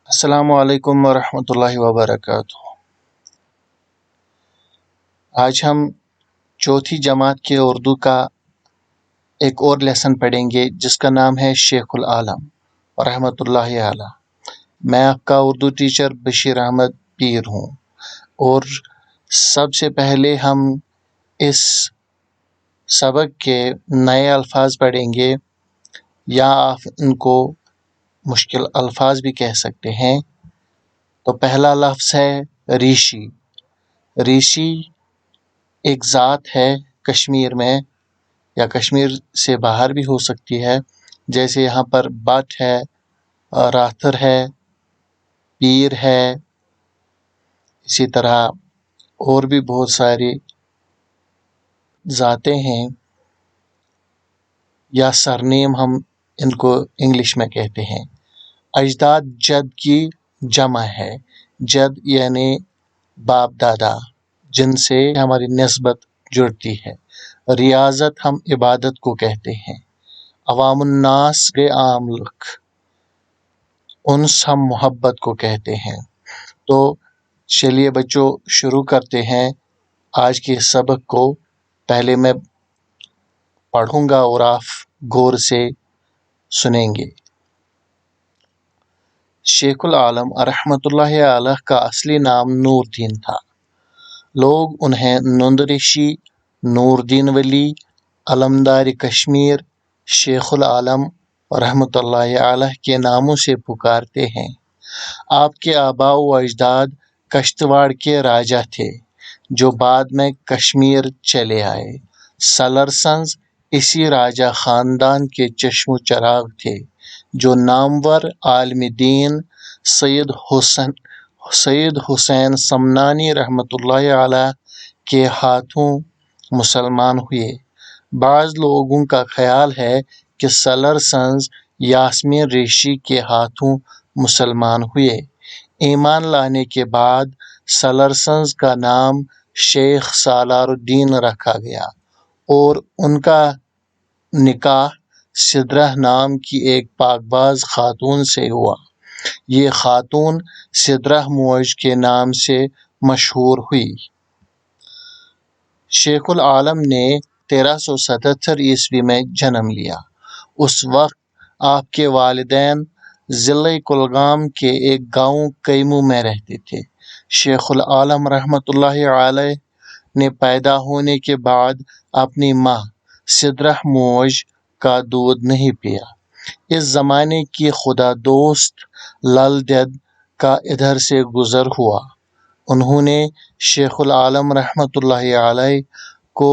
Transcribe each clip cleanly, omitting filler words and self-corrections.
السلام علیکم ورحمۃ اللہ وبرکاتہ۔ آج ہم چوتھی جماعت کے اردو کا ایک اور لیسن پڑھیں گے جس کا نام ہے شیخ العالم رحمۃ اللہ علیہ۔ میں آپ کا اردو ٹیچر بشیر احمد پیر ہوں، اور سب سے پہلے ہم اس سبق کے نئے الفاظ پڑھیں گے، یا آپ ان کو مشکل الفاظ بھی کہہ سکتے ہیں۔ تو پہلا لفظ ہے ریشی۔ ریشی ایک ذات ہے کشمیر میں، یا کشمیر سے باہر بھی ہو سکتی ہے، جیسے یہاں پر بٹ ہے، راتھر ہے، پیر ہے، اسی طرح اور بھی بہت ساری ذاتیں ہیں، یا سرنیم ہم ان کو انگلش میں کہتے ہیں۔ اجداد جد کی جمع ہے، جد یعنی باپ دادا، جن سے ہماری نسبت جڑتی ہے۔ ریاضت ہم عبادت کو کہتے ہیں۔ عوام الناس کے عام لوگ، انس ہم محبت کو کہتے ہیں۔ تو چلیے بچوں شروع کرتے ہیں آج کے سبق کو۔ پہلے میں پڑھوں گا اور آپ غور سے سنیں گے۔ شیخ العالم رحمۃ اللہ علیہ کا اصلی نام نور دین تھا۔ لوگ انہیں نند ریشی، نور دین ولی، علمدار کشمیر، شیخ العالم رحمۃ اللہ علیہ کے ناموں سے پکارتے ہیں۔ آپ کے آباء و اجداد کشتواڑ کے راجا تھے، جو بعد میں کشمیر چلے آئے۔ سلرسنز اسی راجا خاندان کے چشم و چراغ تھے، جو نامور عالم دین سید حسین سمنانی رحمۃ اللہ علیہ کے ہاتھوں مسلمان ہوئے۔ بعض لوگوں کا خیال ہے کہ سلرسنز یاسمین ریشی کے ہاتھوں مسلمان ہوئے۔ ایمان لانے کے بعد سلرسنز کا نام شیخ سالار الدین رکھا گیا، اور ان کا نکاح سدرہ نام کی ایک پاک باز خاتون سے ہوا۔ یہ خاتون سدرہ موج کے نام سے مشہور ہوئی۔ شیخ العالم نے 1377 عیسوی میں جنم لیا۔ اس وقت آپ کے والدین ضلع کلگام کے ایک گاؤں کیمو میں رہتے تھے۔ شیخ العالم رحمۃ اللہ علیہ نے پیدا ہونے کے بعد اپنی ماں سدرہ موج کا دودھ نہیں پیا۔ اس زمانے کی خدا دوست لل دید کا ادھر سے گزر ہوا۔ انہوں نے شیخ العالم رحمۃ اللہ علیہ کو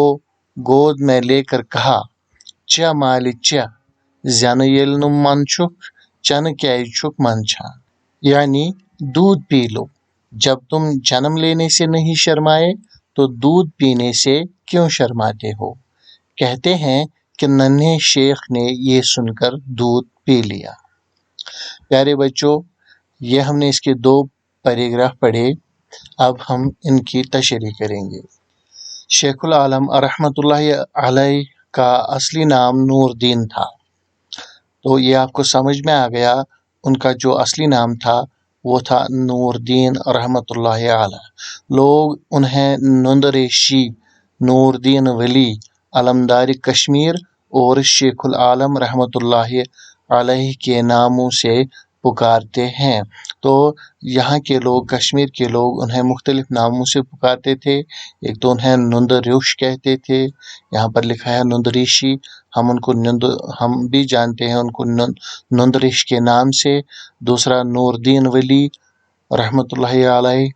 گود میں لے کر کہا، چہ مالی چہ زینہ ییل نم من چھک چن کیازِ چھک من چھان، یعنی دودھ پی لو۔ جب تم جنم لینے سے نہیں شرمائے تو دودھ پینے سے کیوں شرماتے ہو؟ کہتے ہیں کہ ننھے شیخ نے یہ سن کر دودھ پی لیا۔ پیارے بچوں، یہ ہم نے اس کے 2 پیراگراف پڑھے، اب ہم ان کی تشریح کریں گے۔ شیخ العالم رحمۃ اللہ علیہ کا اصلی نام نور دین تھا۔ تو یہ آپ کو سمجھ میں آ گیا، ان کا جو اصلی نام تھا وہ تھا نور دین رحمۃ اللہ علیہ۔ لوگ انہیں نند ریشی، نور دین ولی، علمدار کشمیر اور شیخ العالم رحمۃ اللہ علیہ کے ناموں سے پکارتے ہیں۔ تو یہاں کے لوگ، کشمیر کے لوگ انہیں مختلف ناموں سے پکارتے تھے۔ ایک تو انہیں نند ریش کہتے تھے، یہاں پر لکھا ہے نند ریشی، ہم بھی جانتے ہیں ان کو نند ریش کے نام سے۔ دوسرا نور دین ولی رحمۃ اللہ علیہ،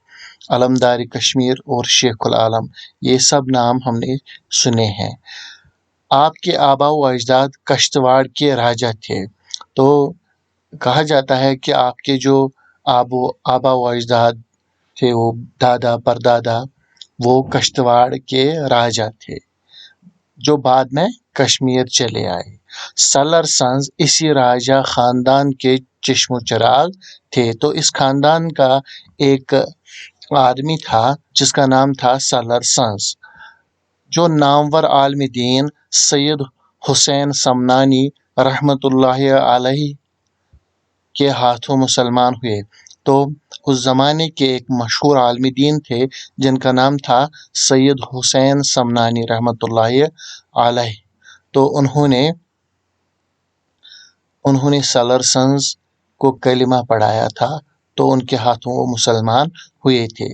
علمدار کشمیر اور شیخ العالم، یہ سب نام ہم نے سنے ہیں۔ آپ کے آباء و اجداد کشتواڑ کے راجا تھے۔ تو کہا جاتا ہے کہ آپ کے جو آباء و اجداد تھے، وہ دادا پردادا، وہ کشتواڑ کے راجا تھے، جو بعد میں کشمیر چلے آئے۔ سلرسنز اسی راجا خاندان کے چشم و چراغ تھے۔ تو اس خاندان کا ایک آدمی تھا جس کا نام تھا سلرسنز، جو نامور عالم دین سید حسین سمنانی رحمۃ اللہ علیہ کے ہاتھوں مسلمان ہوئے۔ تو اس زمانے کے ایک مشہور عالم دین تھے جن کا نام تھا سید حسین سمنانی رحمۃ اللہ علیہ. تو انہوں نے سالرسنز کو کلمہ پڑھایا تھا، تو ان کے ہاتھوں وہ مسلمان ہوئے تھے.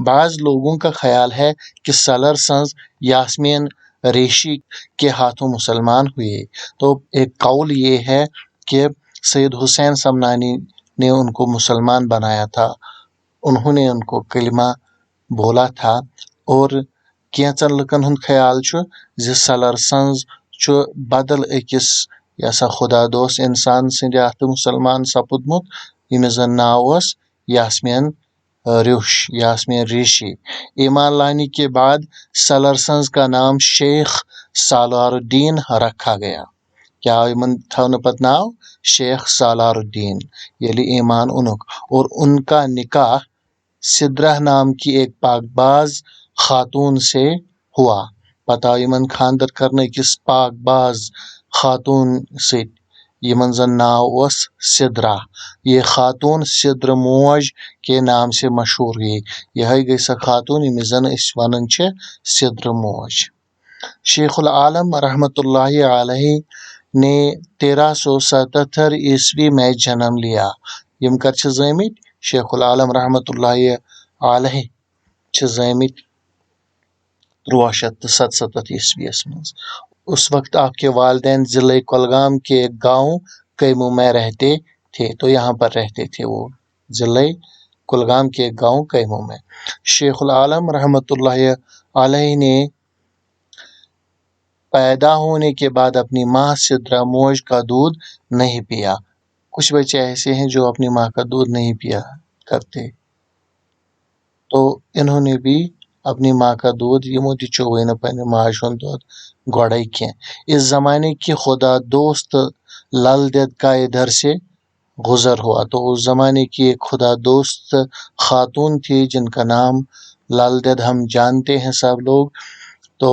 بعض لوگوں کا خیال ہے کہ سالرسنز یاسمین ریشی کے ہاتھوں مسلمان ہوئے. تو ایک قول یہ ہے کہ سید حسین سمنانی نے ان کو مسلمان بنایا تھا، انہوں نے ان کو کلمہ بولا تھا. اور کینچن لکن ہند خیال سالرسنز بدل اکس سا خدا دوست انسان سند ات مسلمان سپدمت یمس زن ناو یاسمین ریشی. ایمان لانے کے بعد سالرسنز کا نام شیخ سالار الدین رکھا گیا. کیا یمن تھون پت ناو شیخ سالار الدین یلی ایمان اونک. اور ان کا نکاح سدرہ نام کی ایک پاک باز خاتون سے ہوا. پتہ یمن خاندر کرنے کس پاک باز خاتون سے یمن زن ناو اس سدرہ. یہ خاتون سدر موج کے نام سے مشہور ہوئی. یہ گئی سا خاتون یمس زن اس ونان چھ سدر موج. شیخ العالم رحمۃ اللہ علیہ نے 1377 عیسوی میں جنم لیا. یم کر چھ زامت شیخ العالم رحمۃ اللہ علیہ چھ زامت 1377 عیسوی مز. اس وقت آپ کے والدین ضلع کولگام کے ایک گاؤں کیمو میں رہتے تھے. تو یہاں پر رہتے تھے وہ ضلع کولگام کے ایک گاؤں کیمو میں. شیخ العالم رحمۃ اللہ علیہ نے پیدا ہونے کے بعد اپنی ماں سدرہ موج کا دودھ نہیں پیا. کچھ بچے ایسے ہیں جو اپنی ماں کا دودھ نہیں پیا کرتے، تو انہوں نے بھی اپنی ماں کا دودھ یمو دچو نا پنہ ماج ہند دودھ گوڑے کی. اس زمانے کی خدا دوست لل دید کا ادھر سے گزر ہوا. تو اس زمانے کی ایک خدا دوست خاتون تھی جن کا نام لل دید ہم جانتے ہیں سب لوگ. تو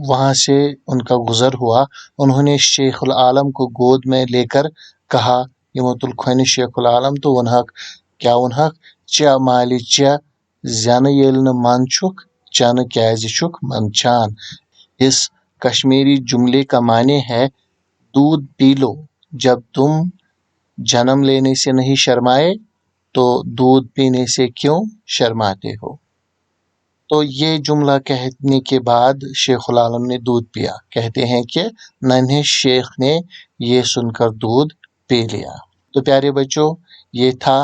وہاں سے ان کا گزر ہوا. انہوں نے شیخ العالم کو گود میں لے کر کہا یمو تل کھن شیخ العالم تو ونہک کیا ونہک چہ مالی چہ زن یل نہ من چھک چن کیازِ چھک منچان. اس کشمیری جملے کا معنی ہے دودھ پی لو، جب تم جنم لینے سے نہیں شرمائے تو دودھ پینے سے کیوں شرماتے ہو. تو یہ جملہ کہنے کے بعد شیخ العالم نے دودھ پیا. کہتے ہیں کہ ننھے شیخ نے یہ سن کر دودھ پی لیا. تو پیارے بچوں، یہ تھا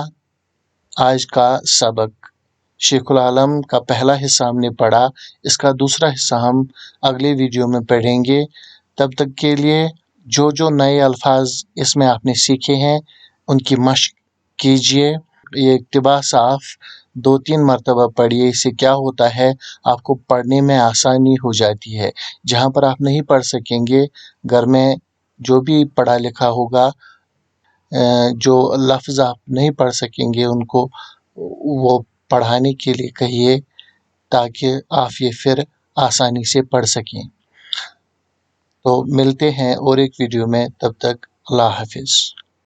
آج کا سبق. شیخ العالم کا پہلا حصہ ہم نے پڑھا، اس کا دوسرا حصہ ہم اگلے ویڈیو میں پڑھیں گے. تب تک کے لیے جو نئے الفاظ اس میں آپ نے سیکھے ہیں ان کی مشق کیجئے. یہ اقتباس صاف 2-3 مرتبہ پڑھیے. اس سے کیا ہوتا ہے، آپ کو پڑھنے میں آسانی ہو جاتی ہے. جہاں پر آپ نہیں پڑھ سکیں گے، گھر میں جو بھی پڑھا لکھا ہوگا، جو لفظ آپ نہیں پڑھ سکیں گے ان کو وہ پڑھانے کے لیے کہیے تاکہ آپ یہ پھر آسانی سے پڑھ سکیں. تو ملتے ہیں اور ایک ویڈیو میں، تب تک اللہ حافظ.